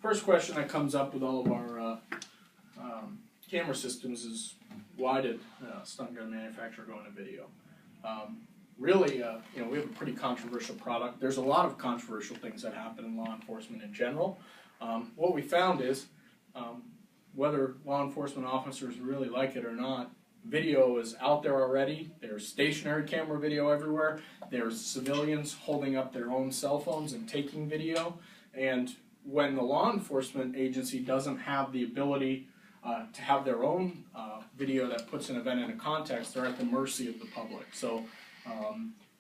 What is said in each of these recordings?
first question that comes up with all of our camera systems is, why did stun gun manufacturer go into video? Really, you know, we have a pretty controversial product. There's a lot of controversial things that happen in law enforcement in general. What we found is, whether law enforcement officers really like it or not, video is out there already. There's stationary camera video everywhere. There's civilians holding up their own cell phones and taking video. And when the law enforcement agency doesn't have the ability to have their own video that puts an event into context, they're at the mercy of the public. So,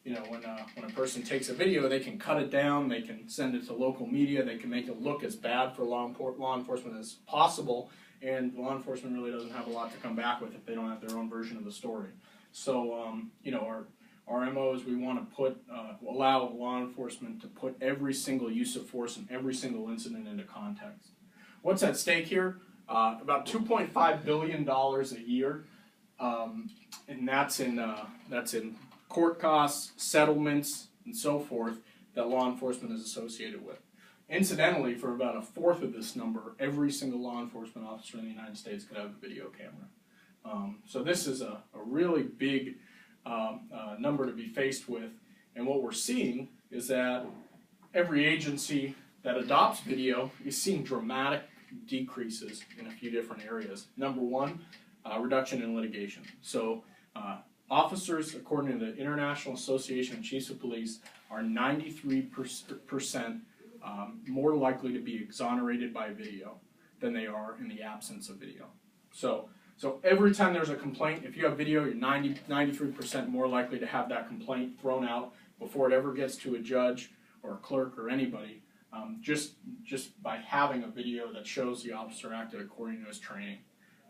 you know, when a person takes a video, they can cut it down, they can send it to local media, they can make it look as bad for law enforcement as possible, and law enforcement really doesn't have a lot to come back with if they don't have their own version of the story. So, you know, our MO is we want to allow law enforcement to put every single use of force and every single incident into context. What's at stake here? About $2.5 billion a year, and that's in court costs, settlements, and so forth that law enforcement is associated with. Incidentally, for about a fourth of this number, every single law enforcement officer in the United States could have a video camera. So this is a really big number to be faced with, and what we're seeing is that every agency that adopts video is seeing dramatic decreases in a few different areas. Number one, reduction in litigation. So officers, according to the International Association of Chiefs of Police, are 93% more likely to be exonerated by video than they are in the absence of video. So every time there's a complaint, if you have video, you're 93% more likely to have that complaint thrown out before it ever gets to a judge or a clerk or anybody, just by having a video that shows the officer acted according to his training.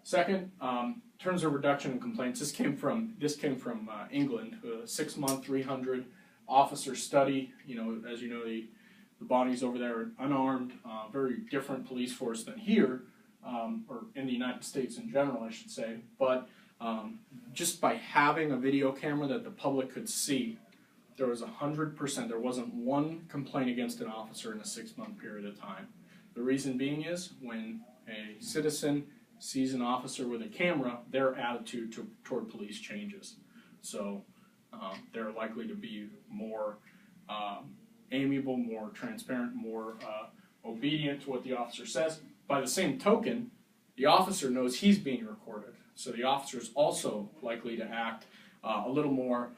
Second, in terms of reduction in complaints, this came from England, a 6-month, 300 officer study. You know, as you know, the bodies over there are unarmed, very different police force than here, or in the United States in general, I should say. But just by having a video camera that the public could see, there was 100%, there wasn't one complaint against an officer in a 6-month period of time. The reason being is, when a citizen sees an officer with a camera, their attitude toward police changes. So they're likely to be more amiable, more transparent, more obedient to what the officer says. By the same token, the officer knows he's being recorded, so the officer is also likely to act a little more,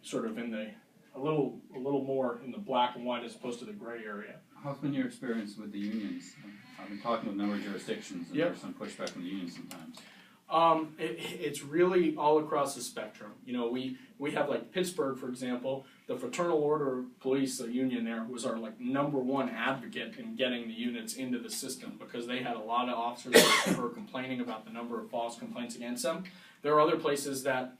sort of a little more in the black and white as opposed to the gray area. How's been your experience with the unions? I've been talking with a number of jurisdictions, and there's some pushback from the unions sometimes. It's really all across the spectrum. You know, we have, like, Pittsburgh, for example, the Fraternal Order Police, the union there, was our #1 advocate in getting the units into the system, because they had a lot of officers who were complaining about the number of false complaints against them. There are other places that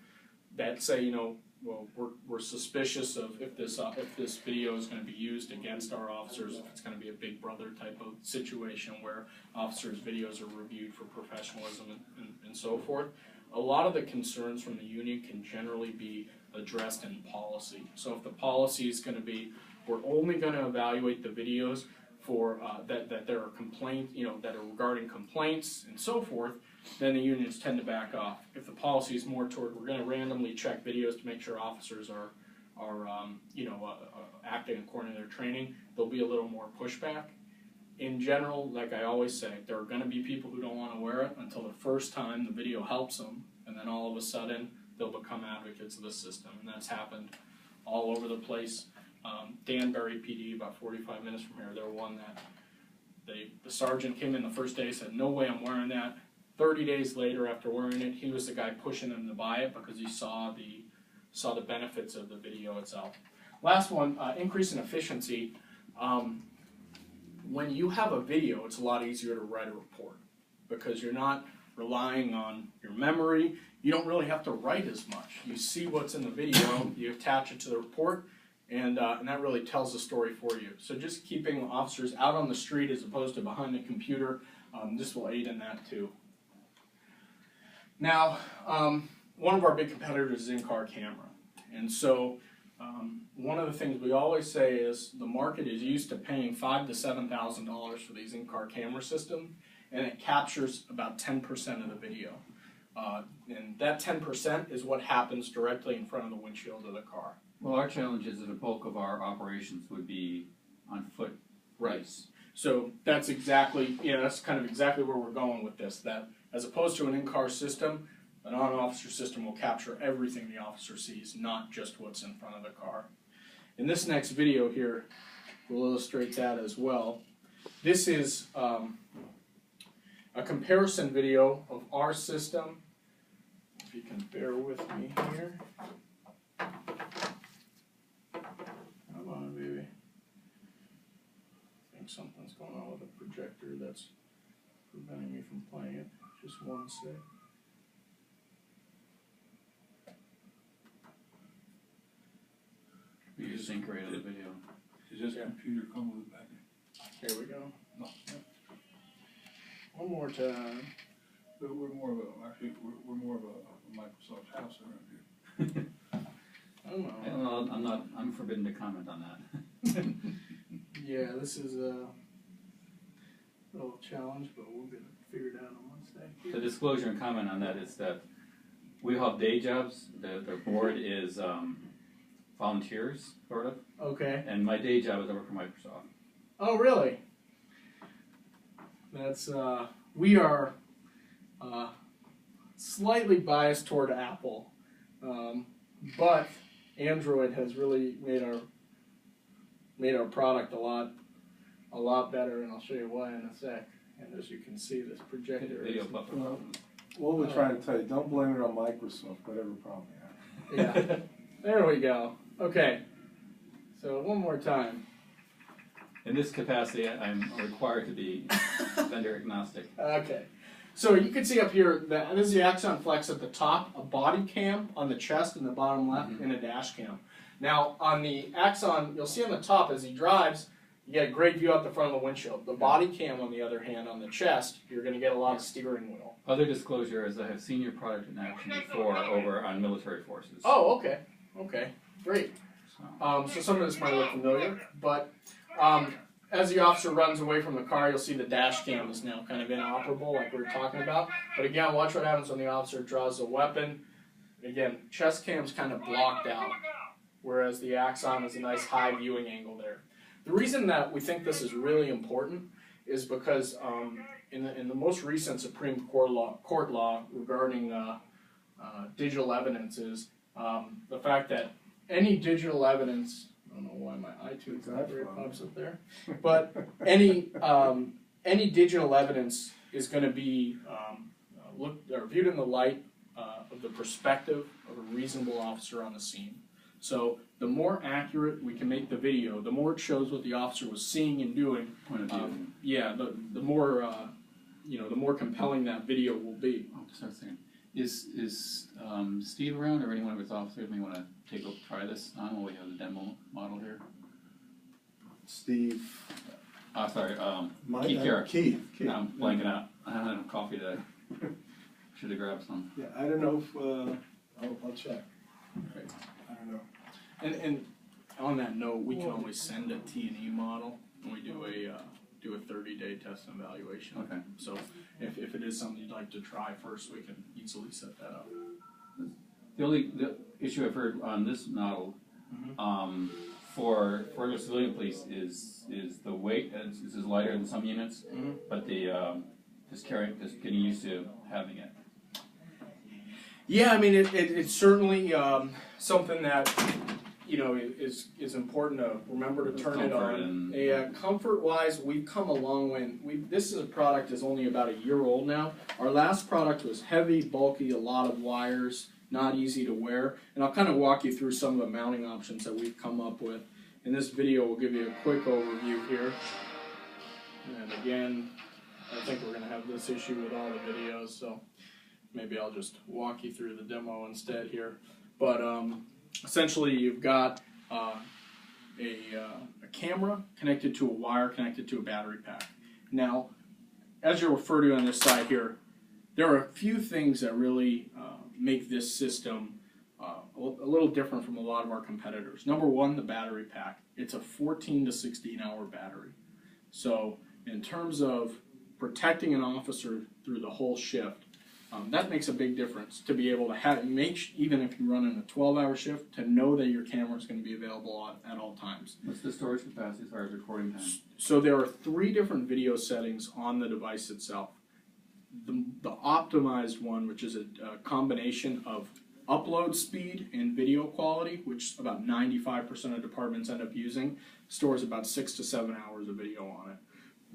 say, you know, well, we're suspicious of if this video is going to be used against our officers, if it's going to be a Big Brother type of situation where officers' videos are reviewed for professionalism and so forth. A lot of the concerns from the union can generally be addressed in policy. So if the policy is going to be, we're only going to evaluate the videos for that there are complaints, you know, that are regarding complaints and so forth, then the unions tend to back off. If the policy is more toward, we're going to randomly check videos to make sure officers are acting according to their training, there'll be a little more pushback. In general, like I always say, there are going to be people who don't want to wear it until the first time the video helps them, and then all of a sudden they'll become advocates of the system, and that's happened all over the place. Danbury PD, about 45 minutes from here, they're one that the sergeant came in the first day, said, "No way I'm wearing that." 30 days later, after wearing it, he was the guy pushing him to buy it because he saw the benefits of the video itself. Last one, increase in efficiency. When you have a video, it's a lot easier to write a report because you're not relying on your memory. You don't really have to write as much. You see what's in the video, you attach it to the report, and that really tells the story for you. So just keeping officers out on the street as opposed to behind the computer, this will aid in that too. Now, one of our big competitors is in-car camera, and so One of the things we always say is the market is used to paying $5,000 to $7,000 for these in-car camera systems, and it captures about 10% of the video. And that 10% is what happens directly in front of the windshield of the car. Well, our challenge is that the bulk of our operations would be on foot. Right. So that's exactly, that's kind of exactly where we're going with this, that as opposed to an in-car system, an on-officer system will capture everything the officer sees, not just what's in front of the car. In this next video here, we'll illustrate that as well. This is a comparison video of our system. If you can bear with me here. Come on, baby. I think something's going on with the projector that's preventing me from playing it. Just one sec. We use sync rate of the video. Does this computer come with a package? Here we go. No. One more time. But we're more of a Microsoft house around here. Oh, I'm forbidden to comment on that. yeah, this is a little challenge, but we'll get it figured out on one sec. The disclosure and comment on that is that we have day jobs. The board is volunteers, sort of. Okay. And my day job is I work for Microsoft. Oh, really? That's, we are slightly biased toward Apple, but Android has really made our product a lot better, and I'll show you why in a sec. And as you can see, this projector Video is... buffer. What we're trying to tell you, don't blame it on Microsoft, whatever problem you have. Yeah, there we go. Okay, so one more time. In this capacity, I'm required to be vendor agnostic. Okay, so you can see up here, this is the Axon Flex at the top, a body cam on the chest in the bottom left, and a dash cam. Now, on the Axon, you'll see on the top as he drives, you get a great view out the front of the windshield. The body cam, on the other hand, on the chest, you're going to get a lot of steering wheel. Other disclosure is I have seen your product in action before over on military forces. Oh, okay. Okay, great. So. So some of this might look familiar, but as the officer runs away from the car, you'll see the dash cam is now kind of inoperable, like we were talking about. But again, watch what happens when the officer draws a weapon. Again, chest cam's kind of blocked out, whereas the Axon is a nice high viewing angle there. The reason that we think this is really important is because in the most recent Supreme Court law regarding digital evidence is the fact that any digital evidence, I don't know why my iTunes library pops up there, but any digital evidence is going to be looked or viewed in the light of the perspective of a reasonable officer on the scene. So the more accurate we can make the video, the more it shows what the officer was seeing and doing. Point of view. Yeah, the more the more compelling that video will be. Oh, just a second. Is Steve around, or anyone of his officers may want to try this on while we have the demo model here? Steve. Sorry. My Keith Garrett. Keith. No, I'm blanking out. I don't have coffee today. Should have grabbed some. Yeah, I don't know if I'll check. Right. I don't know. And on that note, we can always send a T&E model when we do a 30-day test and evaluation. Okay. So if it is something you'd like to try first, we can easily set that up. The issue I've heard on this model for the civilian police is the weight. This is lighter than some units, but the just getting used to having it. Yeah, I mean it's certainly something that is important to remember to turn it on. Comfort-wise, we've come a long way. This is a product that's only about a year old now. Our last product was heavy, bulky, a lot of wires, not easy to wear. And I'll kind of walk you through some of the mounting options that we've come up with. In this video, we'll give you a quick overview here. And again, I think we're going to have this issue with all the videos, so maybe I'll just walk you through the demo instead here. But essentially, you've got a camera connected to a wire connected to a battery pack. Now, as you'll refer to on this side here, there are a few things that really make this system a little different from a lot of our competitors. Number one, the battery pack. It's a 14 to 16 hour battery. So in terms of protecting an officer through the whole shift, that makes a big difference to be able to have, even if you run in a 12-hour shift, to know that your camera is going to be available at all times. What's the storage capacity as far as recording time? So there are 3 different video settings on the device itself. The optimized one, which is a combination of upload speed and video quality, which about 95% of departments end up using, stores about 6 to 7 hours of video on it.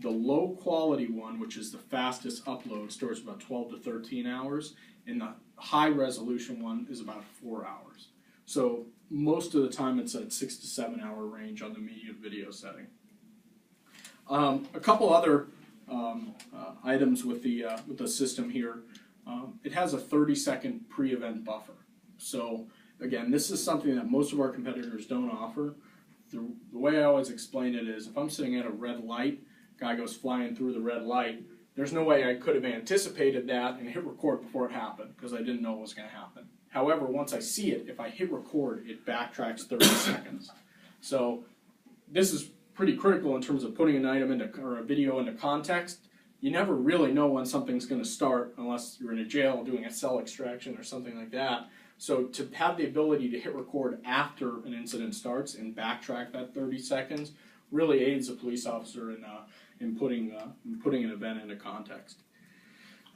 The low quality one, which is the fastest upload, stores about 12 to 13 hours, and the high resolution one is about 4 hours. So most of the time it's at 6 to 7 hour range on the medium video setting. A couple other items with the system here. It has a 30-second pre-event buffer. So again, this is something that most of our competitors don't offer. The way I always explain it is, if I'm sitting at a red light, guy goes flying through the red light, there's no way I could have anticipated that and hit record before it happened, because I didn't know what was going to happen. However, once I see it, if I hit record, it backtracks 30 seconds. So this is pretty critical in terms of putting an item into, or a video into context. You never really know when something's going to start unless you're in a jail doing a cell extraction or something like that. So to have the ability to hit record after an incident starts and backtrack that 30 seconds really aids a police officer in putting an event into context.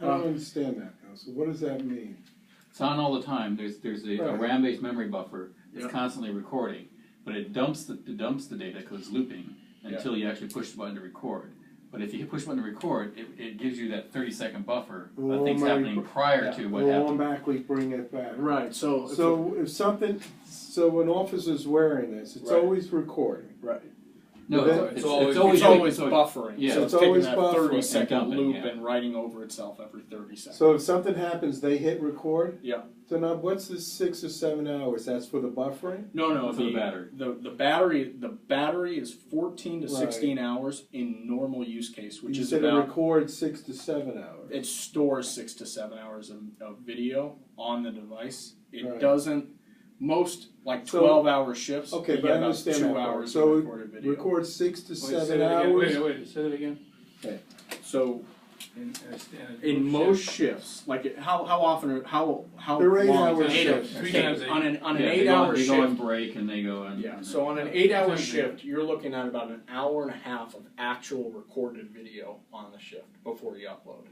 I don't understand that though. So what does that mean? It's on all the time. There's a Right. RAM-based memory buffer that's Yep. constantly recording, but it dumps the data because it's looping until you actually push the button to record. But if you push the button to record, it gives you that 30-second buffer of things happening prior to what We'll happened. automatically bring it back. Right. So So an officer's wearing this, it's Right. always recording. right. No, But it's It's always always buffering. Yeah. So It's it's taking always that buffering. 30-second And dumping, loop yeah. and writing over itself every 30 seconds. So if something happens, they hit record? Yeah. So now what's the 6 or 7 hours? That's for the buffering? No, For the battery. The battery is 14 to 16 hours in normal use case, which You is said it about, records 6 to 7 hours. it stores 6 to 7 hours of video on the device. It Right. doesn't, most like So- 12-hour shifts, Okay, you but get I about understand 2 that part. hours So of it recorded video. records 6 to Wait, say 7 that again. hours. Wait, say that again. So In in most shifts, like how often, how They're 8 long? hour 8 shifts. 3 times 8. On an Yeah, 8-hour they go on shift. break and they go on. Yeah, so on an 8-hour Times shift, you're looking at about an hour and a half of actual recorded video on the shift before you upload.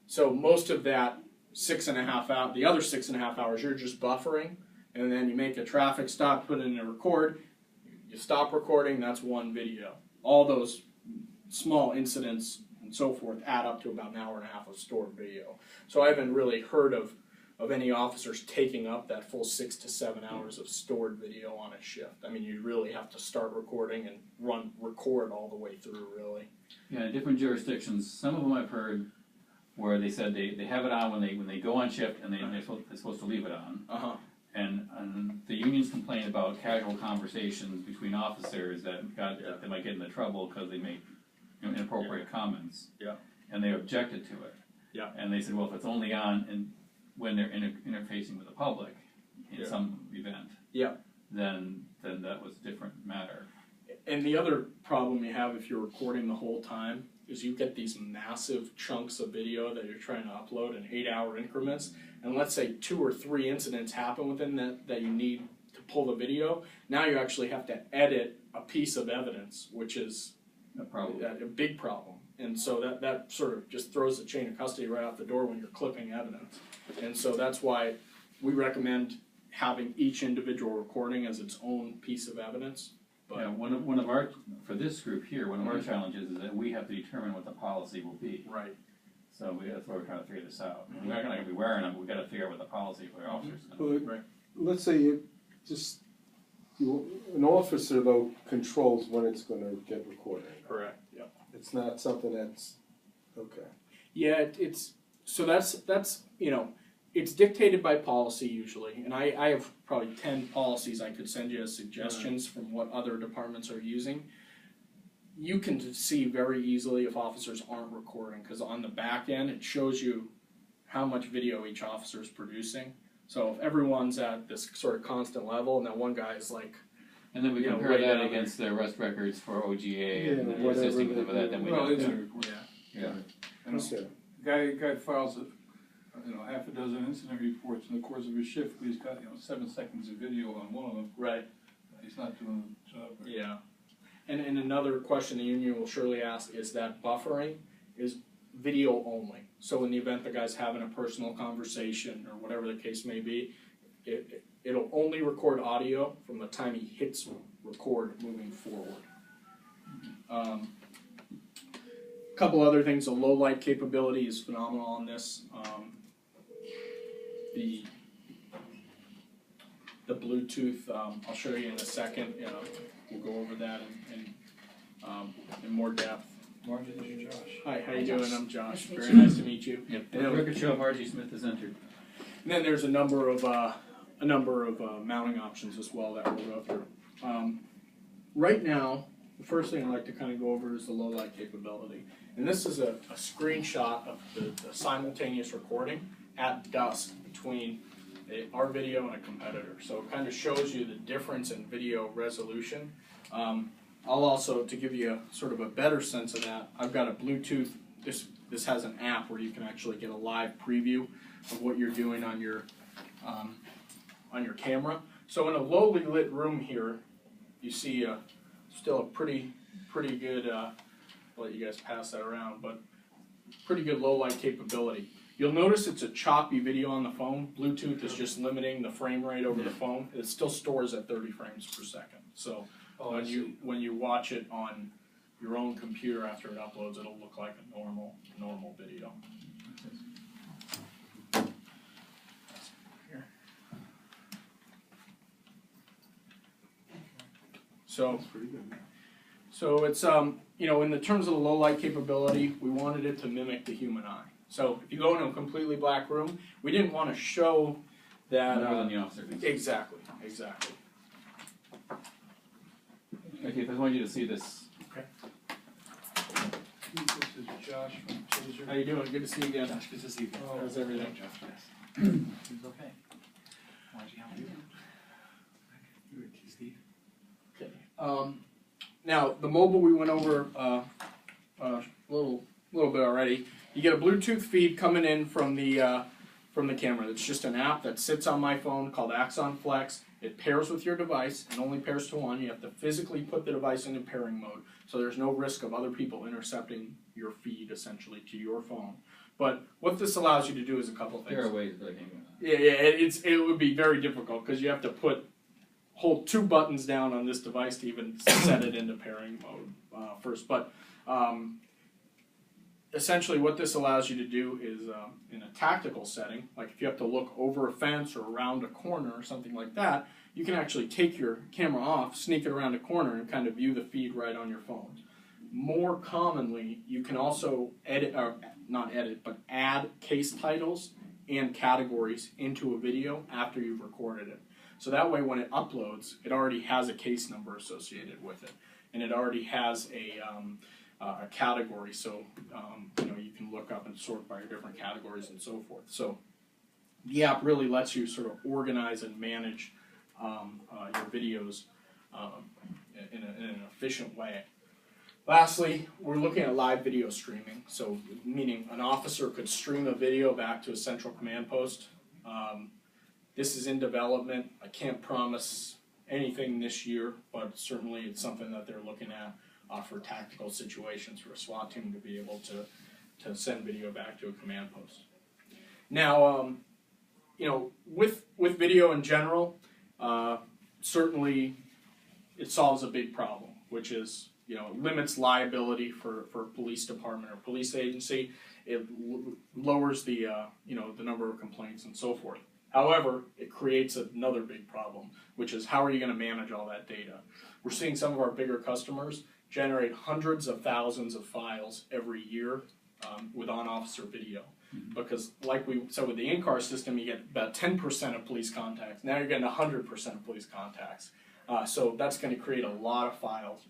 So most of that 6.5 hours, the other 6.5 hours, you're just buffering, and then you make a traffic stop, put it in a record, you stop recording, that's one video. All those small incidents and so forth add up to about an hour and a half of stored video. So I haven't really heard of any officers taking up that full 6 to 7 hours of stored video on a shift. I mean, you really have to start recording and record all the way through, really. Yeah, in different jurisdictions, some of them I've heard where they said they have it on when they go on shift and they're supposed to leave it on. Uh-huh. And the unions complain about casual conversations between officers that they might get into trouble because they make inappropriate comments. Yeah. And they objected to it. Yeah. And they said, well, if it's only on when they're interfacing with the public in some event, then that was a different matter. And the other problem you have if you're recording the whole time is you get these massive chunks of video that you're trying to upload in 8-hour increments. And let's say 2 or 3 incidents happen within that you need to pull the video. Now you actually have to edit a piece of evidence, which is a big problem. And so that sort of just throws the chain of custody right out the door when you're clipping evidence. And so that's why we recommend having each individual recording as its own piece of evidence. But Yeah, one of our, for this group here, one of our challenges is that we have to determine what the policy will be. right. So that's why we're trying to figure this out. We're not going to be wearing them, but we've got to figure out what the policy for the officers is. Well, Right. let's say an officer though controls when it's going to get recorded. Correct. Yeah. It's not something that's okay. Yeah, that's it's dictated by policy usually, and I have probably 10 policies I could send you as suggestions from what other departments are using. You can see very easily if officers aren't recording, because on the back end it shows you how much video each officer is producing. So if everyone's at this sort of constant level, and then one guy is like, And then we You know, compare right that down against the arrest records for OGA and Yeah, whatever assisting they with that, then we Well, know. incident report. yeah, Yeah. You know, That's it. guy files half a dozen incident reports in the course of his shift, but he's got, 7 seconds of video on one of them. right, He's not doing the job. Right. yeah. And another question the union will surely ask is that buffering is video only. So in the event the guy's having a personal conversation or whatever the case may be, it'll only record audio from the time he hits record moving forward. Couple other things, the low light capability is phenomenal on this. The Bluetooth, I'll show you in a second. We'll go over that in more depth. Margie, this is Josh. Hi, how you doing? I'm Josh. Very nice to meet you. Yep, And the then, record show Margie Smith has entered. and then there's a number of mounting options as well that we'll go through. Right now, the first thing I'd like to kind of go over is the low light capability. And this is a screenshot of the simultaneous recording at dusk between our video and a competitor. So it kind of shows you the difference in video resolution. I'll also, to give you a sort of a better sense of that, I've got a Bluetooth, this has an app where you can actually get a live preview of what you're doing on your camera. So in a lowly lit room here, you see still a pretty good, I'll let you guys pass that around, but pretty good low light capability. You'll notice it's a choppy video on the phone. Bluetooth is just limiting the frame rate over the phone. It still stores at 30 frames per second. So when you watch it on your own computer after it uploads, it'll look like a normal video. So That's pretty good. So it's in the terms of the low light capability, we wanted it to mimic the human eye. So if you go into a completely black room, we didn't want to show that. More than the officer can see. Exactly. Okay, if I want you to see this. This is Josh from Taser. How you doing? Good to see you again. Josh, good to see you. How's everything? Josh, yes. He's okay. Margie, how are you? Good, Steve. Okay. Now the mobile we went over a little bit already. You get a Bluetooth feed coming in from the camera. It's just an app that sits on my phone called Axon Flex. It pairs with your device and only pairs to one. You have to physically put the device into pairing mode, so there's no risk of other people intercepting your feed essentially to your phone. But what this allows you to do is a couple things. There are ways that I can. It would be very difficult because you have to hold two buttons down on this device to even set it into pairing mode first. But essentially what this allows you to do is in a tactical setting, like if you have to look over a fence or around a corner or something like that, you can actually take your camera off, sneak it around a corner, and kind of view the feed right on your phone. More commonly, you can also add case titles and categories into a video after you've recorded it. So that way when it uploads, it already has a case number associated with it, and it already has a category, so you can look up and sort by your different categories and so forth. So the app really lets you sort of organize and manage your videos in an efficient way. Lastly, we're looking at live video streaming, so meaning an officer could stream a video back to a central command post. This is in development. I can't promise anything this year, but certainly it's something that they're looking at for tactical situations for a SWAT team to be able to send video back to a command post. Now, with video in general, certainly it solves a big problem, which is it limits liability for a police department or police agency. It lowers the the number of complaints and so forth. However, it creates another big problem, which is how are you going to manage all that data? We're seeing some of our bigger customers generate hundreds of thousands of files every year with on-officer video. Because like we said with the in-car system, you get about 10% of police contacts. Now you're getting 100% of police contacts. So that's going to create a lot of files.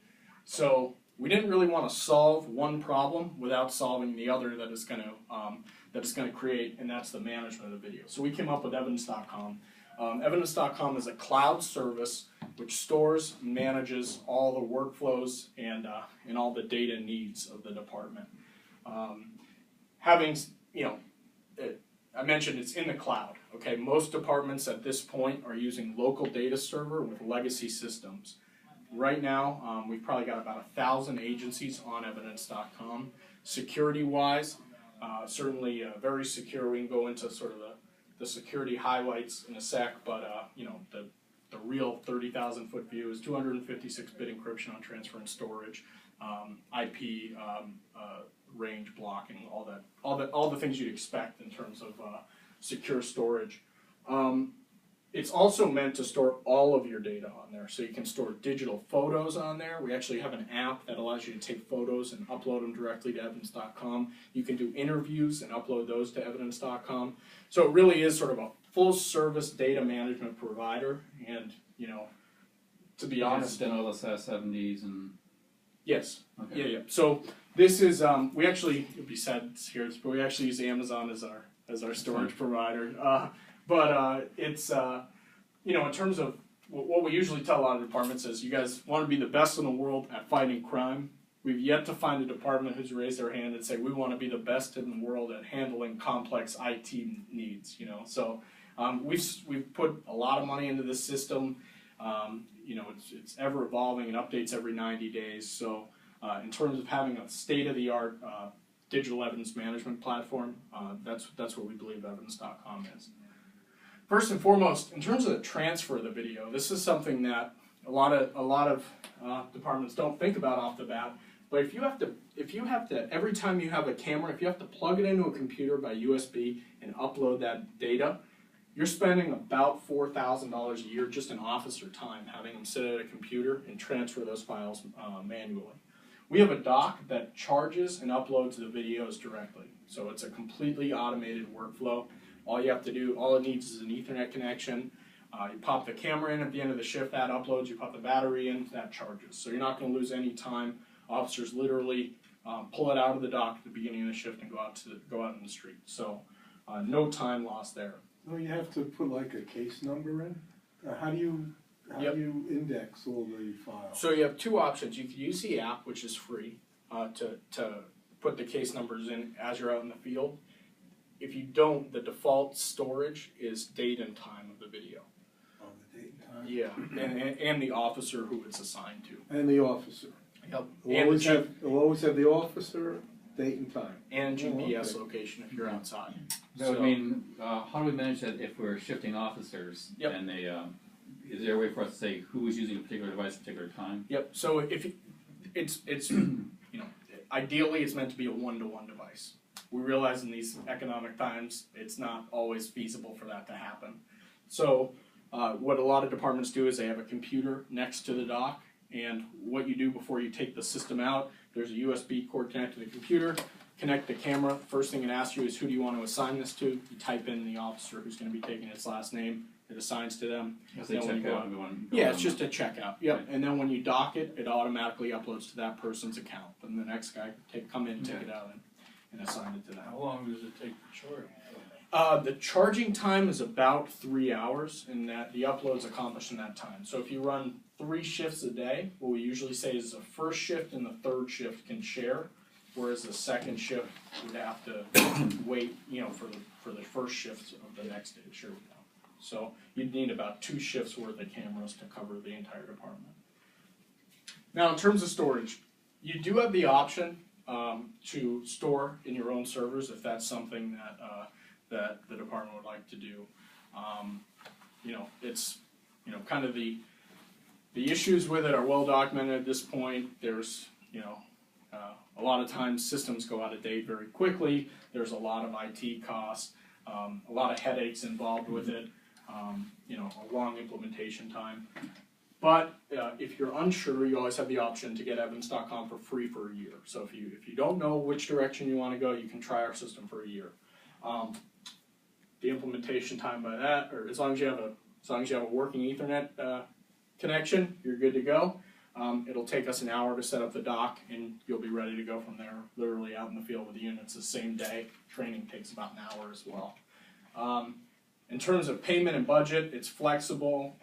So we didn't really want to solve one problem without solving the other that it's going to create, and that's the management of the video. So we came up with evidence.com. Evidence.com is a cloud service which stores and manages all the workflows and all the data needs of the department. I mentioned it's in the cloud. Okay, most departments at this point are using local data server with legacy systems. Right now, we've probably got about 1,000 agencies on evidence.com. Security-wise, certainly very secure. We can go into sort of the security highlights in a sec, but the real 30,000-foot view is 256-bit encryption on transfer and storage, IP range blocking, all the things you'd expect in terms of secure storage. It's also meant to store all of your data on there, so you can store digital photos on there. We actually have an app that allows you to take photos and upload them directly to evidence.com. You can do interviews and upload those to evidence.com. So it really is sort of a full-service data management provider, and to be honest, done all the SAS-70s and yes, okay. yeah. So this is we actually, it'd be sad to hear this, but we actually use Amazon as our storage provider. But it's, in terms of what we usually tell a lot of departments is, you guys want to be the best in the world at fighting crime. We've yet to find a department who's raised their hand and say, we want to be the best in the world at handling complex IT needs, So we've put a lot of money into this system. It's ever evolving and updates every 90 days. So in terms of having a state-of-the-art digital evidence management platform, that's what we believe evidence.com is. First and foremost, in terms of the transfer of the video, this is something that a lot of departments don't think about off the bat. But if you have to, every time you have a camera, if you have to plug it into a computer by USB and upload that data, you're spending about $4,000 a year just in officer time, having them sit at a computer and transfer those files manually. We have a dock that charges and uploads the videos directly, so it's a completely automated workflow. All you have to do, all it needs is an Ethernet connection. You pop the camera in at the end of the shift, that uploads. You pop the battery in, that charges. So you're not going to lose any time. Officers literally pull it out of the dock at the beginning of the shift and go out in the street. So no time lost there. No, you have to put like a case number in? How do you index all the files? So you have two options. You can use the app, which is free, to put the case numbers in as you're out in the field. If you don't, the default storage is date and time of the video. Oh, the date and time? Yeah, and the officer who it's assigned to. And the officer. Yep. We'll always have the officer, date and time. And GPS okay. location if you're outside. That would mean, how do we manage that if we're shifting officers? Yep. And they, is there a way for us to say who is using a particular device at a particular time? Yep. So if it's ideally it's meant to be a one-to-one device. We realize in these economic times it's not always feasible for that to happen. So what a lot of departments do is they have a computer next to the dock, and what you do before you take the system out, there's a USB cord connected to the computer, connect the camera. First thing it asks you is, who do you want to assign this to? You type in the officer who's going to be taking its last name. It assigns to them. It's just a checkout. Yep. Okay. And then when you dock it, it automatically uploads to that person's account. Then the next guy come in, take it out, and assign it to them. How long does it take to charge? The charging time is about 3 hours, and that the upload's accomplished in that time. So if you run 3 shifts a day, what we usually say is the first shift and the third shift can share, whereas the second shift would have to wait, for the first shift of the next day to share with them. So you'd need about 2 shifts worth of cameras to cover the entire department. Now, in terms of storage, you do have the option to store in your own servers if that's something that the department would like to do. It's kind of the issues with it are well documented at this point. There's a lot of times systems go out of date very quickly. There's a lot of IT costs, a lot of headaches involved with it. A long implementation time. But if you're unsure, you always have the option to get evidence.com for free for a year. So if you don't know which direction you want to go, you can try our system for a year. The implementation time by that, or as long as you have a working Ethernet connection, you're good to go. It'll take us an hour to set up the dock, and you'll be ready to go from there, literally out in the field with the units the same day. Training takes about an hour as well. In terms of payment and budget, it's flexible.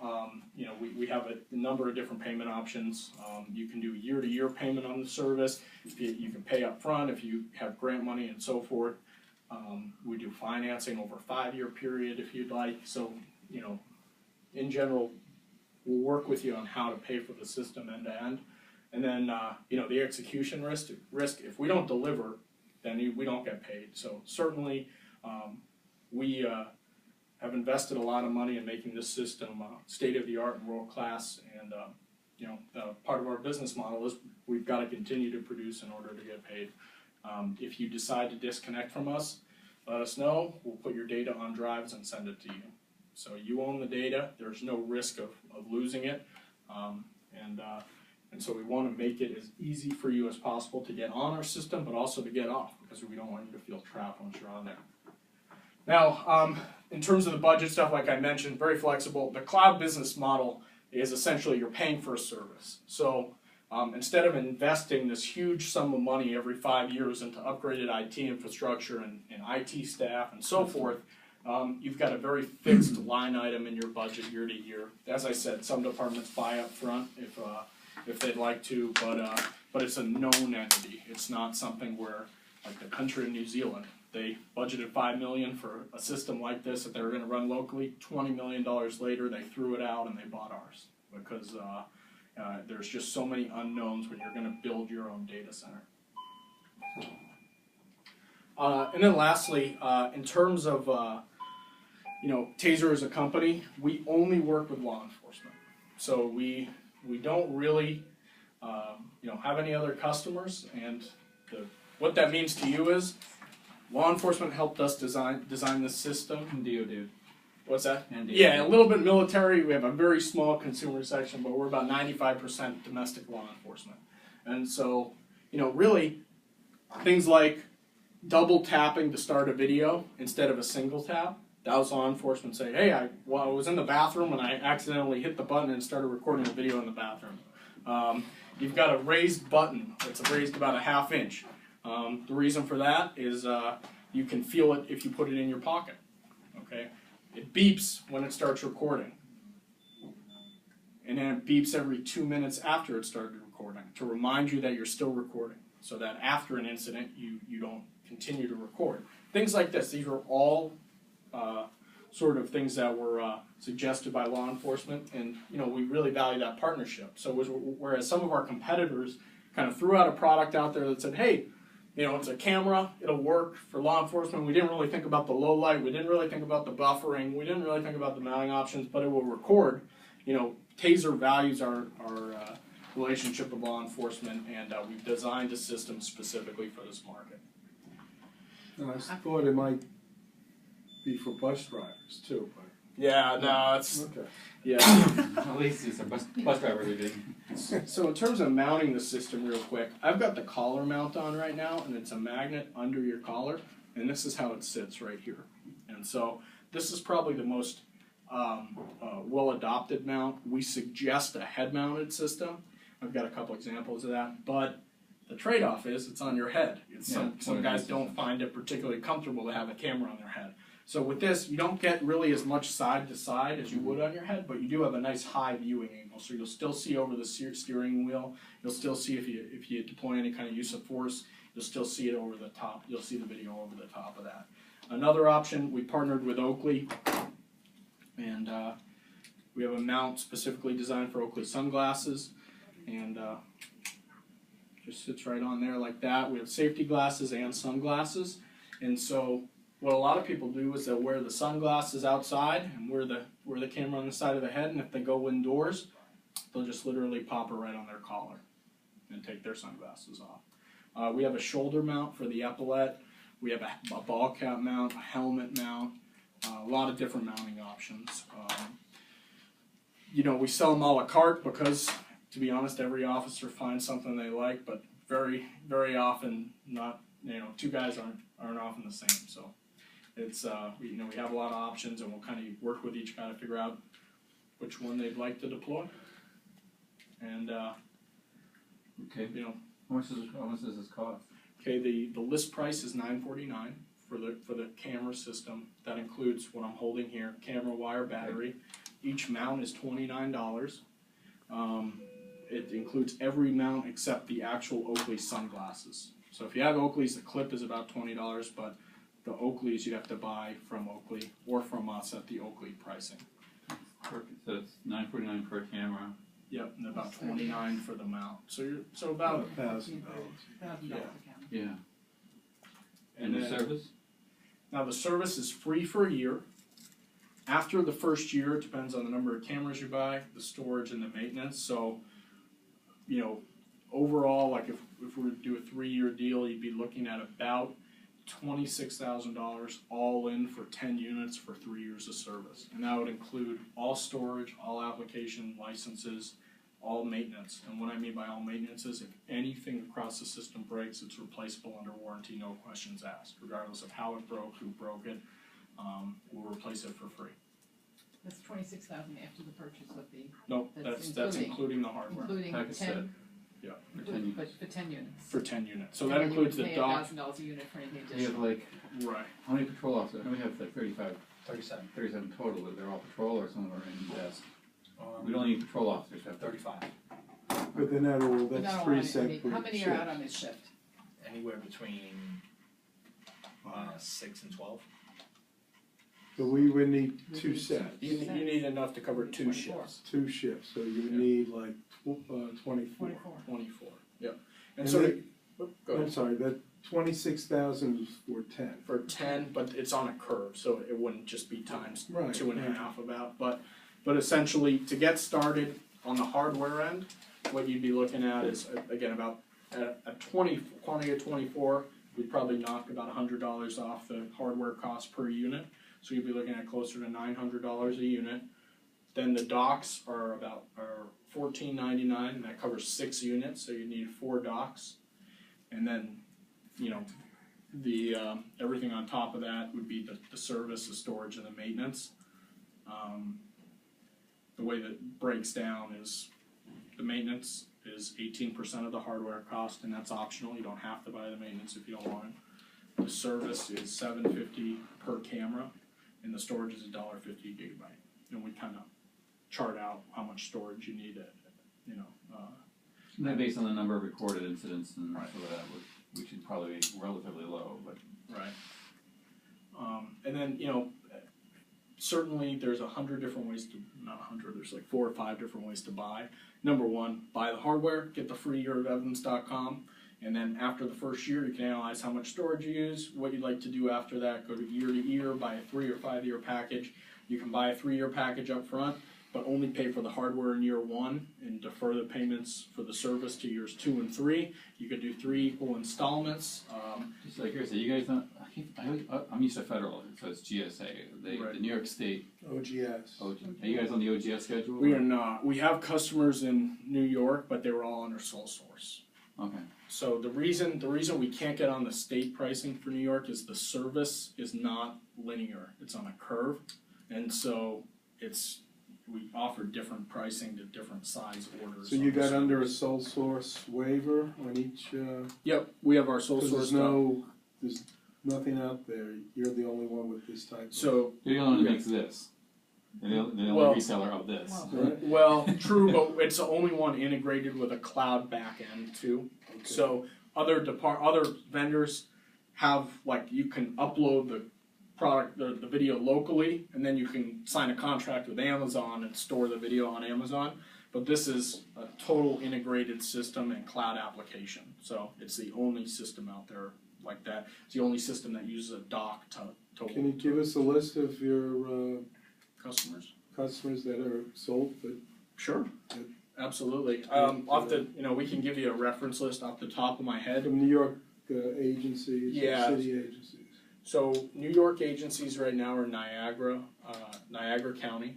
You know, we have a number of different payment options. You can do year-to-year payment on the service. You can pay up front if you have grant money and so forth. We do financing over a 5-year period if you'd like. So, you know, in general, we'll work with you on how to pay for the system end to end. And then, you know, the execution risk, if we don't deliver, then we don't get paid. So certainly, we have invested a lot of money in making this system state-of-the-art and world-class. And, you know, part of our business model is we've got to continue to produce in order to get paid. If you decide to disconnect from us, let us know. We'll put your data on drives and send it to you. So you own the data. There's no risk of losing it. And so we want to make it as easy for you as possible to get on our system, but also to get off, because we don't want you to feel trapped once you're on there. Now, in terms of the budget stuff, like I mentioned, very flexible. The cloud business model is essentially you're paying for a service. So instead of investing this huge sum of money every 5 years into upgraded IT infrastructure and IT staff and so forth, you've got a very fixed line item in your budget year to year. As I said, some departments buy up front if they'd like to, but it's a known entity. It's not something where, like the country of New Zealand, they budgeted $5 million for a system like this that they were going to run locally. $20 million later, they threw it out and they bought ours because there's just so many unknowns when you're going to build your own data center. And then lastly, in terms of you know, Taser as a company, we only work with law enforcement. So we don't really you know, have any other customers, and what that means to you is law enforcement helped us design this system. And DoD. What's that? And DoD. Yeah, a little bit military. We have a very small consumer section, but we're about 95% domestic law enforcement. And so, you know, really, things like double tapping to start a video instead of a single tap. That was law enforcement saying, hey, I was in the bathroom and I accidentally hit the button and started recording a video in the bathroom. You've got a raised button. It's raised about a ½ inch. The reason for that is you can feel it if you put it in your pocket. Okay, it beeps when it starts recording, and then it beeps every 2 minutes after it started recording to remind you that you're still recording, so that after an incident you don't continue to record. Things like this. These are all sort of things that were suggested by law enforcement, and you know, we really value that partnership. So whereas some of our competitors kind of threw out a product out there that said, hey, you know, it's a camera, it'll work for law enforcement. We didn't really think about the low light, we didn't really think about the buffering, we didn't really think about the mounting options, but it will record. You know, Taser values our relationship with law enforcement, and we've designed a system specifically for this market. I thought it might be for bus drivers too, but. Yeah, no, it's Okay. yeah. At least it's a bus driver who did. So in terms of mounting the system real quick, I've got the collar mount on right now, and it's a magnet under your collar, and this is how it sits right here. And so this is probably the most well-adopted mount. We suggest a head-mounted system. I've got a couple examples of that, but the trade-off is it's on your head. Some guys don't find it particularly comfortable to have a camera on their head. So with this, you don't get really as much side to side as you would on your head, but you do have a nice high viewing angle. So you'll still see over the steering wheel. You'll still see if you deploy any kind of use of force. You'll still see it over the top. You'll see the video over the top of that. Another option, we partnered with Oakley, and we have a mount specifically designed for Oakley sunglasses, and just sits right on there like that. We have safety glasses and sunglasses, and so what a lot of people do is they'll wear the sunglasses outside and wear the camera on the side of the head, and if they go indoors, they'll just literally pop it right on their collar and take their sunglasses off. We have a shoulder mount for the epaulette. We have a ball cap mount, a helmet mount, a lot of different mounting options. You know, we sell them a la carte because, to be honest, every officer finds something they like, but very, very often not. You know, two guys aren't often the same. So it's you know, we have a lot of options, and we'll kind of work with each guy to figure out which one they'd like to deploy. And Okay. You know, How much does this cost? okay, the list price is $949 for the camera system. That includes what I'm holding here, camera, wire, battery. Each mount is $29. It includes every mount except the actual Oakley sunglasses. So if you have Oakley's, the clip is about $20, but the Oakley's you have to buy from Oakley or from us at the Oakley pricing. So it's $949 per camera. Yep, and about $29 for the mount. So about $1,000. Yeah. Yeah. And And the then- service? Now the service is free for a year. After the first year, it depends on the number of cameras you buy, the storage, and the maintenance. So, you know, overall, like if we were to do a 3-year deal, you'd be looking at about $26,000 all in for 10 units for 3 years of service. And that would include all storage, all application licenses, all maintenance. And what I mean by all maintenance is if anything across the system breaks, it's replaceable under warranty, no questions asked, regardless of how it broke, who broke it. We'll replace it for free. That's 26,000 after the purchase of the, Nope, That's that's including the hardware. including Package 10, Yeah, For 10 but units. for 10 units. for 10 units. So And that then you includes would the pay dock. $1,000 a unit for anything We have additional. like, Right. how many patrol officers? We have like 37. 37 total, but they're all patrol or some of them are in desk. Um, We don't need patrol officers, have 35. But they're not all, But that's not all 3 on it. separate How many are out on shifts. this shift? Anywhere between 6 and 12. So we would need 2 sets, You need enough to cover 2 24. shifts. 2 shifts, so you would Yeah. need like 24. 24. Yep. And And so, they- go I'm ahead. sorry, that 26,000 is for 10. For 10, but it's on a curve, so it wouldn't just be times Right, 2.5 about. But essentially, to get started on the hardware end, what you'd be looking at is, again, about a 20 quantity of 24, we'd probably knock about $100 off the hardware cost per unit. So you'd be looking at closer to $900 a unit. Then the docks are $14.99, and that covers 6 units, so you need 4 docks. And then, you know, the everything on top of that would be the service, the storage, and the maintenance. The way that breaks down is the maintenance is 18% of the hardware cost, and that's optional. You don't have to buy the maintenance if you don't want it. The service is $750 per camera, and the storage is $1.50 a gigabyte. And we kind of chart out how much storage you need, you know. And then based on the number of recorded incidents and Right. so that we should probably be relatively low, but. Right. And then, you know, certainly there's 100 different ways to, not 100, there's like 4 or 5 different ways to buy. Number one, buy the hardware, get the free year at evidence.com, and then after the first year, you can analyze how much storage you use, what you'd like to do after that, go to year, buy a 3 or 5 year package. You can buy a 3-year package up front, but only pay for the hardware in year 1 and defer the payments for the service to years 2 and 3. You could do 3 equal installments. Just like here's, you guys not, I'm used to federal, so it's GSA, Right. the New York State, OGS. are you guys on the OGS schedule? We are not. We have customers in New York, but they were all under sole source. Okay, So the reason we can't get on the state pricing for New York is the service is not linear. It's on a curve, and so we offer different pricing to different size orders. So you got under a sole source waiver on each, Yep, we have our sole because source. there's nothing out there, you're the only one with this type of. So you're the only one that Yeah. makes this, they're the only Well- reseller of this. Well- Right? well, true, but it's the only one integrated with a cloud back end too. Okay. So other vendors have, like, you can upload the product, the video locally, and then you can sign a contract with Amazon and store the video on Amazon. But this is a total integrated system and cloud application. So it's the only system out there like that. It's the only system that uses a dock to Can you give us a list of your customers. customers that are sold, but Sure, Good. absolutely. We can give you a reference list off the top of my head. from New York agencies, Yeah. city agencies? So New York agencies right now are Niagara County,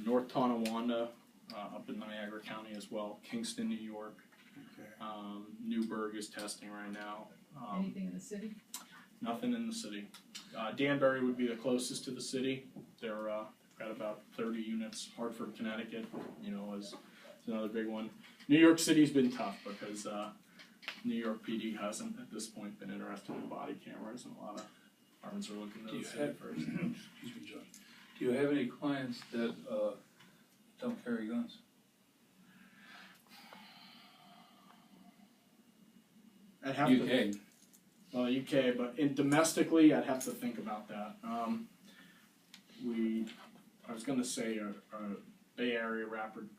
North Tonawanda, up in Niagara County as well, Kingston, New York, Okay. Newburgh is testing right now. Anything in the city? Nothing in the city. Danbury would be the closest to the city. They're got about 30 units. Hartford, Connecticut, is another big one. New York City's been tough because, New York PD hasn't at this point been interested in body cameras, and a lot of departments are looking to the city first. Excuse me, John. Do you have any clients that, don't carry guns? I'd have to, UK, well, UK, but domestically, I'd have to think about that. I was gonna say a Bay Area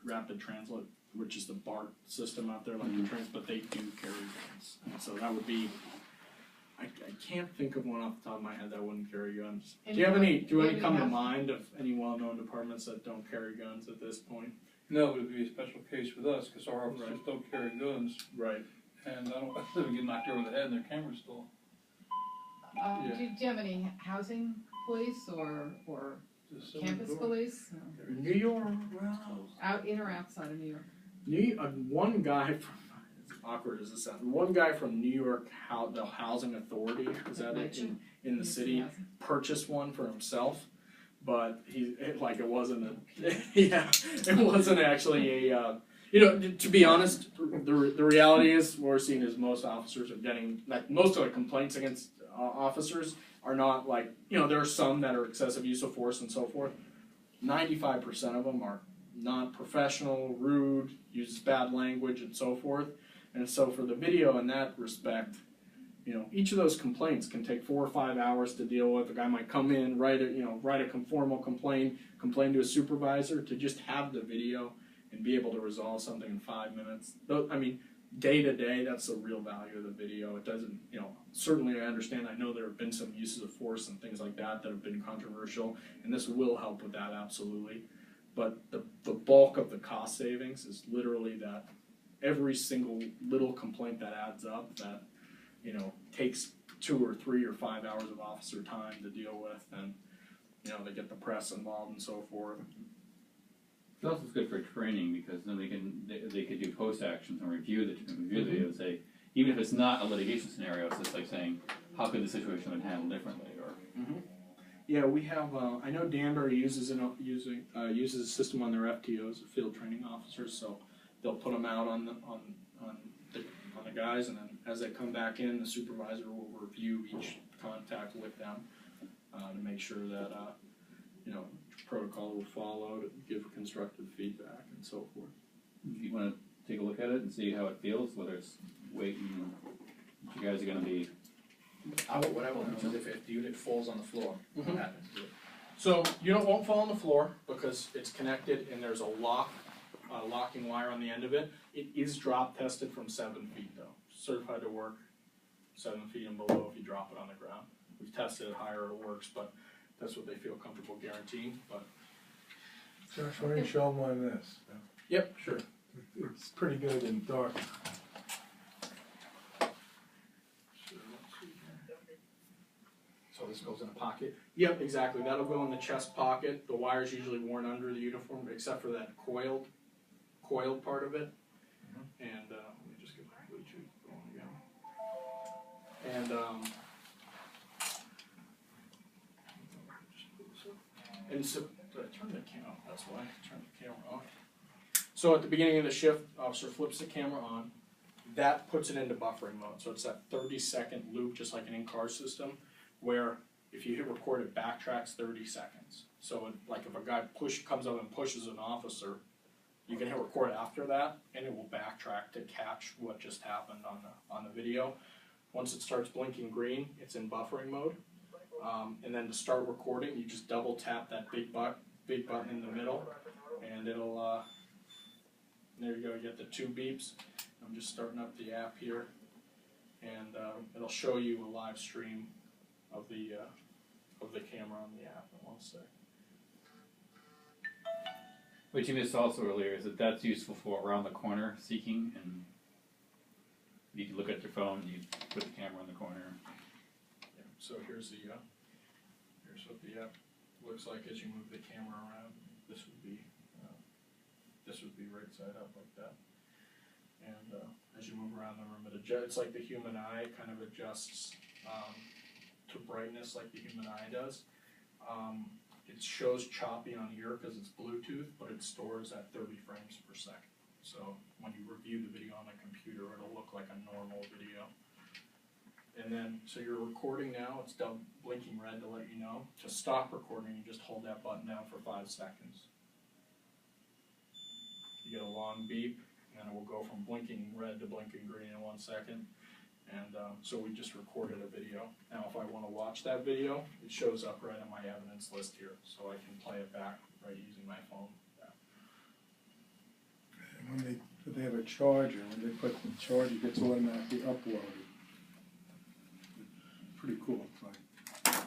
Rapid Transit, which is the BART system out there, like the trans, but they do carry guns. And so that would be, I can't think of one off the top of my head that wouldn't carry guns. Do you have any come to mind of any well-known departments that don't carry guns at this point? no, it would be a special case with us, cause our officers don't carry guns, Right. and I don't, they would get knocked over the head and their camera's still. Yeah. Do you have any housing police or Just so campus we go. police? New York, well, Out, in or outside of New York? one guy from, as awkward as it sounds, one guy from New York, the Housing Authority, is that it, in the city, purchased one for himself, but it wasn't it wasn't actually a, to be honest, the reality is, what we're seeing is most officers are getting, like, most of the complaints against officers are not like, there are some that are excessive use of force and so forth. 95% of them are not professional, rude, uses bad language and so forth. And so for the video in that respect, each of those complaints can take 4 or 5 hours to deal with. The guy might come in, write a formal complaint to a supervisor, to just have the video and be able to resolve something in 5 minutes. I mean, day to day, that's the real value of the video. It doesn't, certainly I understand, I know there have been some uses of force and things like that have been controversial, and this will help with that, absolutely. But the bulk of the cost savings is literally that every single little complaint that adds up that, takes 2 or 3 or 5 hours of officer time to deal with, and, they get the press involved and so forth. It's also good for training, because then they could do post actions and review the video and say, even if it's not a litigation scenario, it's just like saying, how could the situation have been handled differently, or. Yeah, we have. I know Danbury uses a system on their FTOs, field training officers. So they'll put them out on the guys, and then as they come back in, the supervisor will review each contact with them to make sure that protocol will follow, to give constructive feedback and so forth. If you want to take a look at it and see how it feels, whether it's waiting, you guys are going to be. What I want to know is if the unit falls on the floor, what happens to it? So unit won't fall on the floor because it's connected and there's a locking wire on the end of it. It is drop tested from 7 feet though. Certified to work 7 feet and below if you drop it on the ground. We've tested it higher, it works, but that's what they feel comfortable guaranteeing. But Josh, why don't you show them on this? yep, sure. It's pretty good in dark. So this goes in a pocket? Yep, exactly. That'll go in the chest pocket. The wire's usually worn under the uniform, except for that coiled part of it. And let me just get my Bluetooth going again. And so, did I turn the camera? That's why I turned the camera off. So at the beginning of the shift, officer flips the camera on. That puts it into buffering mode. So it's that 30-second loop, just like an in-car system, where if you hit record, it backtracks 30 seconds. So like if a guy comes up and pushes an officer, you can hit record after that, and it will backtrack to catch what just happened on the video. Once it starts blinking green, it's in buffering mode. And then to start recording, you just double tap that big button in the middle, and it'll. There you go. You get the 2 beeps. I'm just starting up the app here, and it'll show you a live stream of the camera on the app in 1 sec. What you missed also earlier is that's useful for around the corner seeking, and you can look at your phone, you put the camera in the corner. Yeah, so here's what the app looks like as you move the camera around. This would be right side up like that. And as you move around the room, it's like the human eye. It kind of adjusts to brightness like the human eye does. It shows choppy on here because it's Bluetooth, but it stores at 30 frames per second. So when you review the video on the computer, it'll look like a normal video. And then, so you're recording now, it's done blinking red to let you know. To stop recording, you just hold that button down for 5 seconds. You get a long beep, and then it will go from blinking red to blinking green in 1 second. And so we just recorded a video. Now if I want to watch that video, it shows up right on my evidence list here, so I can play it back right using my phone. And when they have a charger, when they put the charger, it gets automatically uploaded. Pretty cool, it's like.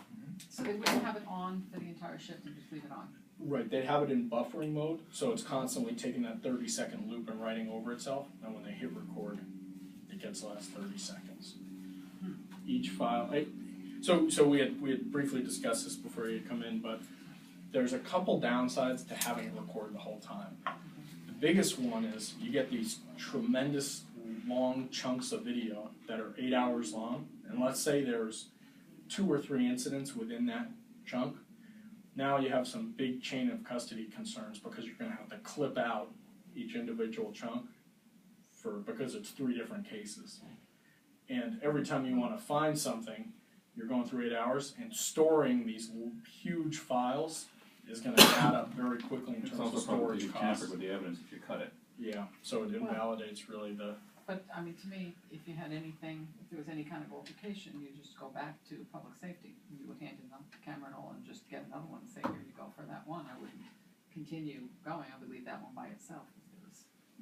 So they wouldn't have it on for the entire shift and just leave it on? Right, they have it in buffering mode, so it's constantly taking that 30-second loop and writing over itself, and when they hit record, it gets the last 30 seconds. Each file, so we had briefly discussed this before you come in, but there's a couple downsides to having it record the whole time. The biggest one is you get these tremendous long chunks of video that are 8 hours long, and let's say there's 2 or 3 incidents within that chunk. Now you have some big chain of custody concerns because you're going to have to clip out each individual chunk because it's 3 different cases. And every time you want to find something, you're going through 8 hours, and storing these huge files is going to add up very quickly in It's terms of also probably storage you costs. tamper with the evidence if you cut it. Yeah, so it invalidates really the. But, I mean, to me, if you had anything, if there was any kind of altercation, you just go back to public safety. You would hand in the camera and all and just get another one and say, here you go for that one. I wouldn't continue going, I would leave that one by itself.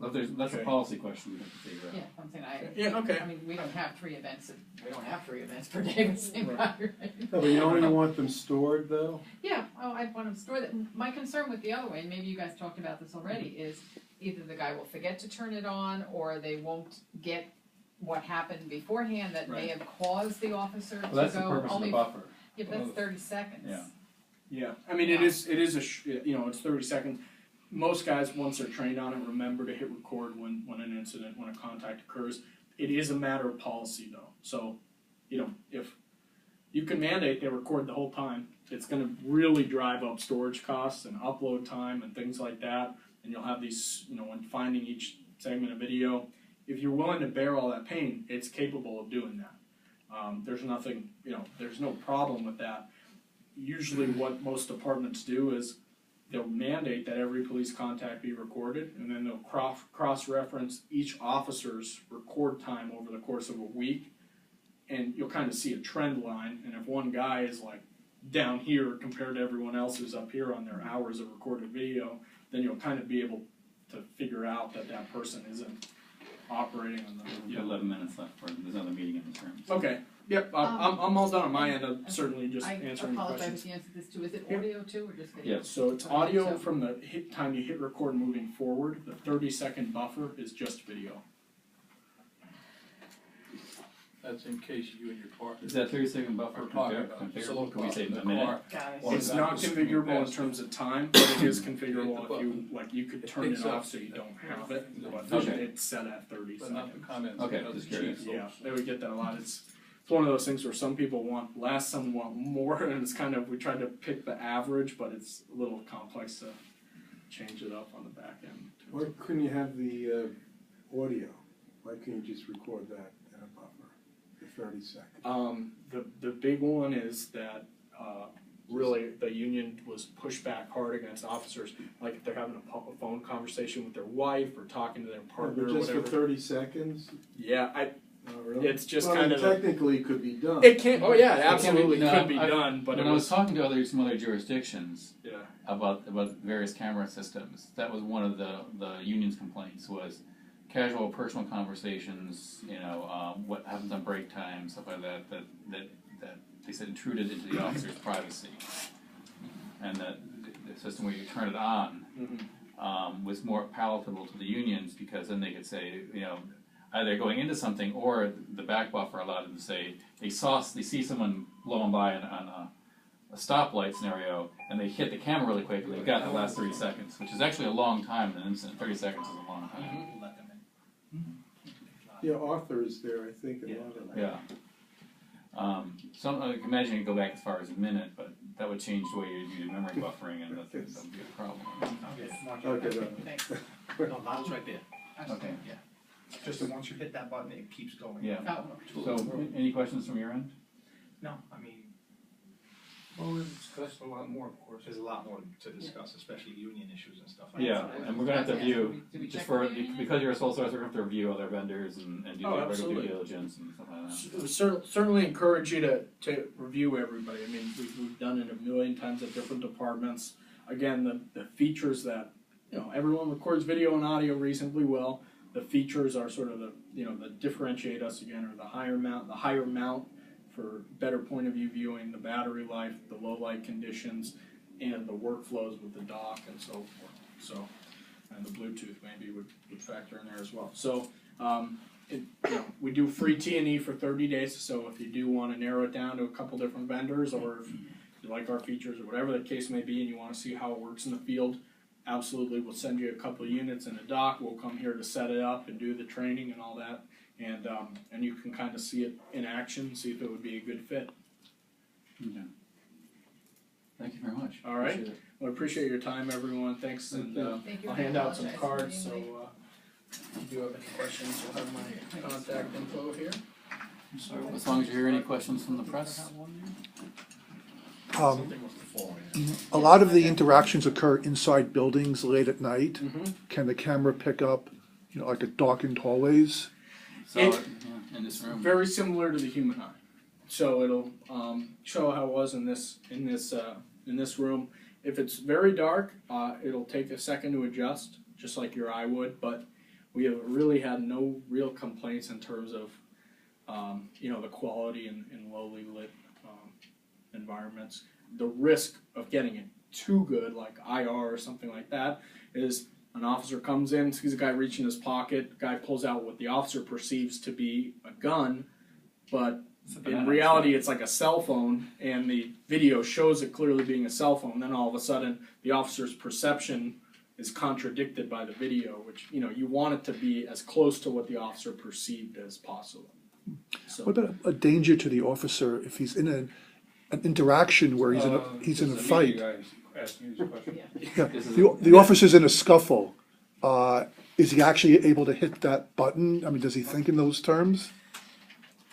That's a policy question we have to figure out. Yeah, I'm saying Yeah, okay. I mean, we don't have 3 events, we don't have 3 events per day with the same guy, right? No, but you don't want them stored though? Yeah, I'd want to store that. My concern with the other way, and maybe you guys talked about this already, is either the guy will forget to turn it on, or they won't get what happened beforehand that may have caused the officer to go. Well, that's the purpose of the buffer. Yeah, but that's 30 seconds. Yeah. Yeah, I mean, it is it's 30 seconds. Most guys, once they're trained on it, remember to hit record when an incident, when a contact occurs. It is a matter of policy, though. So, if you can mandate they record the whole time, it's going to really drive up storage costs and upload time and things like that. And you'll have these, when finding each segment of video, if you're willing to bear all that pain, it's capable of doing that. There's nothing, there's no problem with that. Usually what most departments do is they'll mandate that every police contact be recorded, and then they'll cross-reference each officer's record time over the course of a week, and you'll kind of see a trend line, and if one guy is like down here compared to everyone else who's up here on their hours of recorded video, then you'll kind of be able to figure out that person isn't operating on the. You have 11 minutes left for there's another meeting in this room. Okay. Yep. I'm all done on my end. I'm certainly just answering I apologize questions. if you answered this too. Is it audio too, or just video? Yeah. So it's audio from the time you hit record moving forward. The 30-second buffer is just video. That's in case you and your partner. Is that 30-second buffer We're talking about configurable? Can we say the a minute? car. Got it. Well, It's that not was configurable in fast. terms of time, but it is configurable Hit the if you could It turn picks it up. off so you don't have it. But Okay. it's set at 30 But not the seconds. comments. Okay, it doesn't just curious. change Yeah, those. they would get that a lot. It's one of those things where some people want less, some want more, and it's kind of, we tried to pick the average, but it's a little complex to change it up on the back end. Why couldn't you have the audio? Why can't you just record that in a buffer, the 30 seconds? The big one is that really the union was pushed back hard against officers, like if they're having a phone conversation with their wife or talking to their partner or Just whatever. for 30 seconds? Yeah, Not really? it's just Well, kind of technically it could be done. it can. Oh yeah, it It can be- absolutely no, could be I've- done, but when it I was was talking to some other jurisdictions yeah. about various camera systems, that was one of the union's complaints was casual personal conversations. What happens on break time, stuff like that. That they said intruded into the officer's privacy, and that the system where you turn it on was more palatable to the unions because then they could say, either going into something or the back buffer allowed them to say they see someone blowing by on a stoplight scenario and they hit the camera really quick and they got the last 30 seconds, which is actually a long time in an incident. 30 seconds is a long time. Let them in. Yeah, Arthur is there, I think, in a lot of that. Yeah. I can imagine you go back as far as a minute, but that would change the way you do memory buffering, and that would be a problem. I'll get it. Okay, then. Thanks. No, mine's right there. Okay. Just that once you hit that button, it keeps going. Yeah. Oh, So, any questions from your end? No, I mean, Well, we've discussed a lot more, of course. there's a lot more to discuss, especially union issues and stuff like Yeah, that. and we're gonna have to review, Did we just check for, the union? because you're a sole source, we're gonna have to review other vendors and do Oh, the regular absolutely. due diligence and stuff like that. Certainly encourage you to review everybody. I mean, we've done it a million times at different departments. Again, the features that, everyone records video and audio reasonably well. The features are sort of that differentiate us again, are the higher mount for better point of view viewing, the battery life, the low light conditions, and the workflows with the dock and so forth. So, and the Bluetooth maybe would factor in there as well. So, we do free T&E for 30 days, so if you do want to narrow it down to a couple different vendors, or if you like our features or whatever the case may be and you want to see how it works in the field, absolutely, we'll send you a couple of units and a dock. We'll come here to set it up and do the training and all that, and you can kind of see it in action, see if it would be a good fit. Okay. Thank you very much. All right. Appreciate it. Well, I appreciate your time, everyone. Thanks, and Thank you. I'll hand out some cards, so if you do have any questions, you'll have my contact info here. So, as long as you hear any questions from the press. A lot of the interactions occur inside buildings late at night. Mm-hmm. Can the camera pick up, like at darkened hallways? So, in this room. Very similar to the human eye. So it'll show how it was in this room. If it's very dark, it'll take a second to adjust, just like your eye would. But we have really had no real complaints in terms of the quality in lowly lit environments. The risk of getting it too good, like IR or something like that, is an officer comes in, sees a guy reach in his pocket, guy pulls out what the officer perceives to be a gun, but in reality it's like a cell phone, and the video shows it clearly being a cell phone. Then all of a sudden the officer's perception is contradicted by the video, which you want it to be as close to what the officer perceived as possible. So, What about a danger to the officer if he's in an interaction where he's in a fight? Asking you this question. Yeah, This is- the officer's in a scuffle. Is he actually able to hit that button? I mean, does he think in those terms?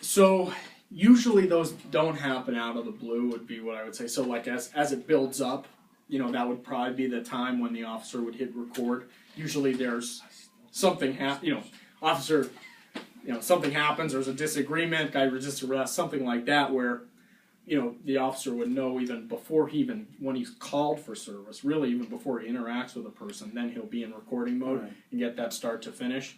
So usually those don't happen out of the blue, would be what I would say. So like as it builds up, that would probably be the time when the officer would hit record. Usually there's something officer, something happens, there's a disagreement, guy resists arrest, something like that, where the officer would know even before when he's called for service, really even before he interacts with a person, then he'll be in recording mode and get that start to finish.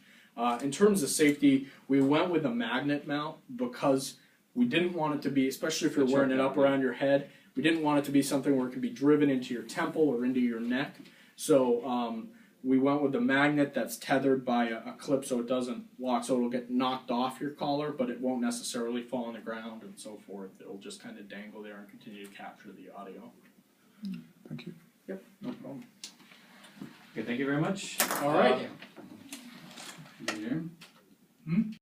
In terms of safety, we went with a magnet mount because we didn't want it to be, especially if you're wearing it up around your head, we didn't want it to be something where it could be driven into your temple or into your neck. So we went with a magnet that's tethered by a clip so it doesn't lock, so it'll get knocked off your collar, but it won't necessarily fall on the ground and so forth. It'll just kind of dangle there and continue to capture the audio. Thank you. Yep, no problem. Okay, thank you very much. All right. Adjourn.